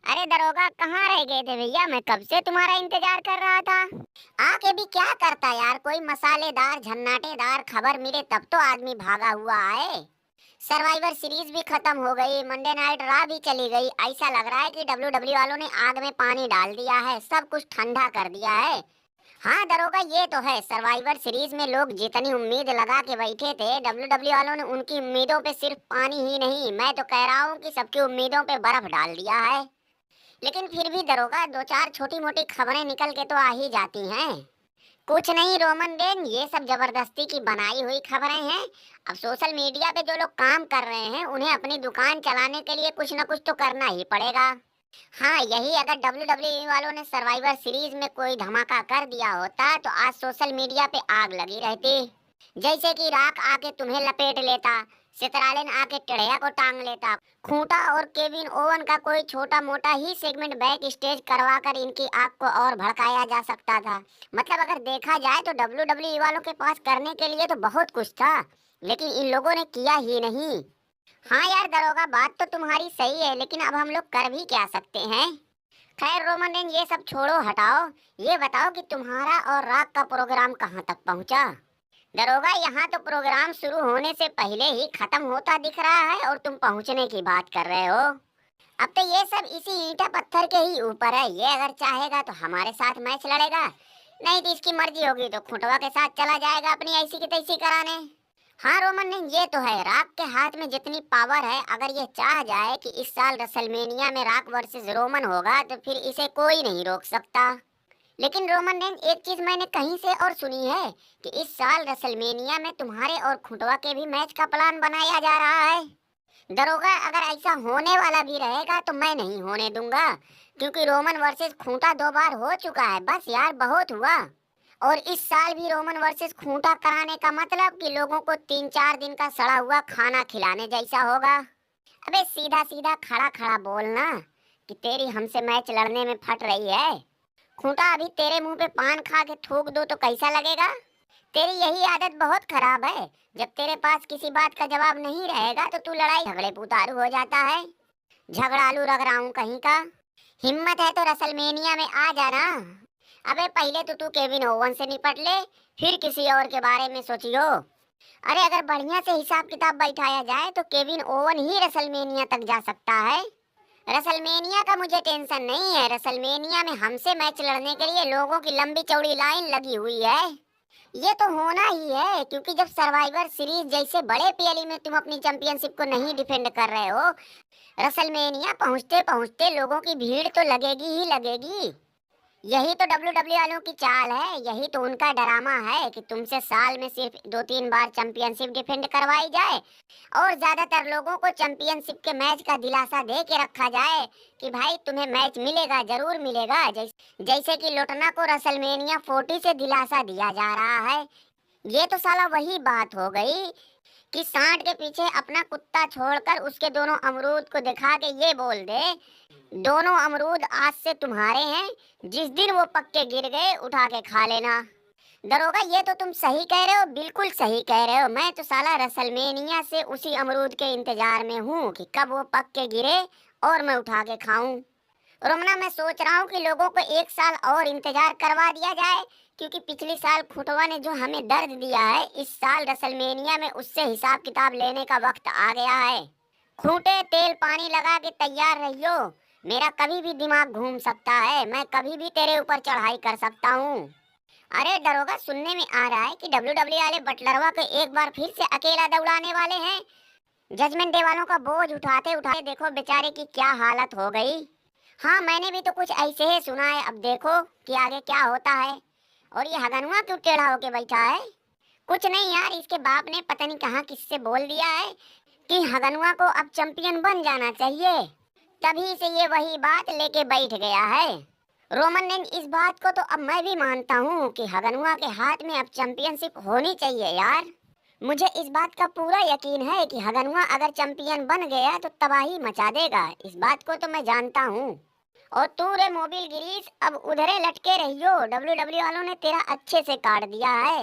अरे दरोगा, कहाँ रह गए थे भैया? मैं कब से तुम्हारा इंतजार कर रहा था। आके भी क्या करता यार, कोई मसालेदार झन्नाटेदार खबर मिले तब तो आदमी भागा हुआ आए। सर्वाइवर सीरीज भी खत्म हो गई, मंडे नाइट रॉ भी चली गई। ऐसा लग रहा है कि डब्ल्यू डब्ल्यू वालों ने आग में पानी डाल दिया है, सब कुछ ठंडा कर दिया है। हाँ दरोगा, ये तो है, सर्वाइवर सीरीज में लोग जितनी उम्मीद लगा के बैठे थे, डब्ल्यू डब्ल्यू वालों ने उनकी उम्मीदों पे सिर्फ पानी ही नहीं, मैं तो कह रहा हूँ कि सबकी उम्मीदों पे बर्फ डाल दिया है। लेकिन फिर भी दरोगा, दो चार छोटी मोटी खबरें निकल के तो आ ही जाती हैं। कुछ नहीं रोमन रेन, ये सब जबरदस्ती की बनाई हुई खबरें हैं। अब सोशल मीडिया पे जो लोग काम कर रहे हैं, उन्हें अपनी दुकान चलाने के लिए कुछ न कुछ तो करना ही पड़ेगा। हाँ, यही अगर डब्ल्यू डब्ल्यू ई वालों ने सर्वाइवर सीरीज में कोई धमाका कर दिया होता तो आज सोशल मीडिया पे आग लगी रहती। जैसे कि राख आके तुम्हें लपेट लेता, सितरालिन आके टेढ़िया को टांग लेता, खूंटा और केविन ओवन का कोई छोटा मोटा ही सेगमेंट बैक स्टेज करवा कर इनकी आग को और भड़काया जा सकता था। मतलब अगर देखा जाए तो डब्ल्यू डब्ल्यू वालों के पास करने के लिए तो बहुत कुछ था, लेकिन इन लोगों ने किया ही नहीं। हाँ यार दरोगा, बात तो तुम्हारी सही है, लेकिन अब हम लोग कर भी क्या सकते हैं। खैर रोमन रेन, ये सब छोड़ो हटाओ। ये बताओ कि तुम्हारा और राग का प्रोग्राम कहाँ तक पहुँचा। दरोगा, यहाँ तो प्रोग्राम शुरू होने से पहले ही खत्म होता दिख रहा है और तुम पहुँचने की बात कर रहे हो। अब तो ये सब इसी ईंटा पत्थर के ही ऊपर है। ये अगर चाहेगा तो हमारे साथ मैच लड़ेगा, नहीं तो इसकी मर्जी होगी तो खुंटवा के साथ चला जाएगा अपनी ऐसी की तैसी कराने। हाँ रोमन ने, ये तो है, रॉक के हाथ में जितनी पावर है, अगर ये चाह जाए कि इस साल रेसलमेनिया में रॉक वर्सेस रोमन होगा तो फिर इसे कोई नहीं रोक सकता। लेकिन रोमन रेन, एक चीज मैंने कहीं से और सुनी है कि इस साल रेसलमेनिया में तुम्हारे और खुंटवा के भी मैच का प्लान बनाया जा रहा है। दरोगा, अगर ऐसा होने वाला भी रहेगा तो मैं नहीं होने दूंगा, क्योंकि रोमन वर्सेस खूंटा 2 बार हो चुका है। बस यार, बहुत हुआ। और इस साल भी रोमन वर्सेस खूंटा कराने का मतलब कि लोगों को 3-4 दिन का सड़ा हुआ खाना खिलाने जैसा होगा। अबे सीधा सीधा खड़ा खड़ा बोलना कि तेरी हमसे मैच लड़ने में फट रही है। खूंटा, अभी तेरे मुंह पे पान खा के थूक दो तो कैसा लगेगा। तेरी यही आदत बहुत खराब है, जब तेरे पास किसी बात का जवाब नहीं रहेगा तो तू लड़ाई झगड़े पुतारू हो जाता है। झगड़ालू रगड़ाऊं कहीं का। हिम्मत है तो रेसलमेनिया में आ जाना। अबे पहले तो तू केविन ओवन से निपट ले, फिर किसी और के बारे में सोचियो। अरे अगर बढ़िया से हिसाब किताब बैठाया जाए तो केविन ओवन ही रेसलमेनिया तक जा सकता है। रेसलमेनिया का मुझे टेंशन नहीं है, रेसलमेनिया में हमसे मैच लड़ने के लिए लोगों की लंबी चौड़ी लाइन लगी हुई है। ये तो होना ही है, क्योंकि जब सर्वाइवर सीरीज जैसे बड़े पीएलई में तुम अपनी चैंपियनशिप को नहीं डिफेंड कर रहे हो, रेसलमेनिया पहुंचते पहुंचते लोगों की भीड़ तो लगेगी ही लगेगी। यही तो डब्ल्यू डब्ल्यू वालों की चाल है, यही तो उनका ड्रामा है कि तुमसे साल में सिर्फ 2-3 बार चैंपियनशिप डिफेंड करवाई जाए और ज्यादातर लोगों को चैंपियनशिप के मैच का दिलासा दे के रखा जाए कि भाई तुम्हें मैच मिलेगा, जरूर मिलेगा। जैसे कि लोटना को रेसलमेनिया 40 से दिलासा दिया जा रहा है। ये तो साला वही बात हो गई कि सांड के पीछे अपना कुत्ता छोड़कर उसके दोनों अमरूद को दिखा के ये बोल दे, दोनों अमरूद आज से तुम्हारे हैं, जिस दिन वो पक्के गिर गए उठा के खा लेना। दरोगा, ये तो तुम सही कह रहे हो, बिल्कुल सही कह रहे हो। मैं तो साला रेसलमेनिया से उसी अमरूद के इंतजार में हूँ कि कब वो पक के गिरे और मैं उठा के खाऊं। रोमना, मैं सोच रहा हूँ कि लोगों को 1 साल और इंतजार करवा दिया जाए, क्योंकि पिछले साल खुटवा ने जो हमें दर्द दिया है, इस साल रेसलमेनिया में उससे हिसाब किताब लेने का वक्त आ गया है। खूंटे तेल पानी लगा के तैयार रहियो, मेरा कभी भी दिमाग घूम सकता है, मैं कभी भी तेरे ऊपर चढ़ाई कर सकता हूँ। अरे दरोगा, सुनने में आ रहा है कि डब्ल्यू डब्ल्यू वाले बटलरवा को एक बार फिर से अकेला दौड़ाने वाले हैं। जजमेंट डे वालों का बोझ उठाते उठाते देखो बेचारे की क्या हालत हो गई। हाँ, मैंने भी तो कुछ ऐसे ही सुना है, अब देखो कि आगे क्या होता है। और ये हगनुआ क्यों टेढ़ा होके बैठा है? कुछ नहीं यार, इसके बाप ने पता नहीं कहाँ किससे बोल दिया है कि हगनुआ को अब चैंपियन बन जाना चाहिए, तभी से ये वही बात लेके बैठ गया है। रोमन ने इस बात को तो अब मैं भी मानता हूँ कि हगनुआ के हाथ में अब चैंपियनशिप होनी चाहिए यार। मुझे इस बात का पूरा यकीन है कि हगनुआ अगर चैंपियन बन गया तो तबाही मचा देगा, इस बात को तो मैं जानता हूँ। और तू रे मोबिल गिरीश, अब उधरे लटके रहियो, डब्ल्यू डब्ल्यू वालों ने तेरा अच्छे से काट दिया है।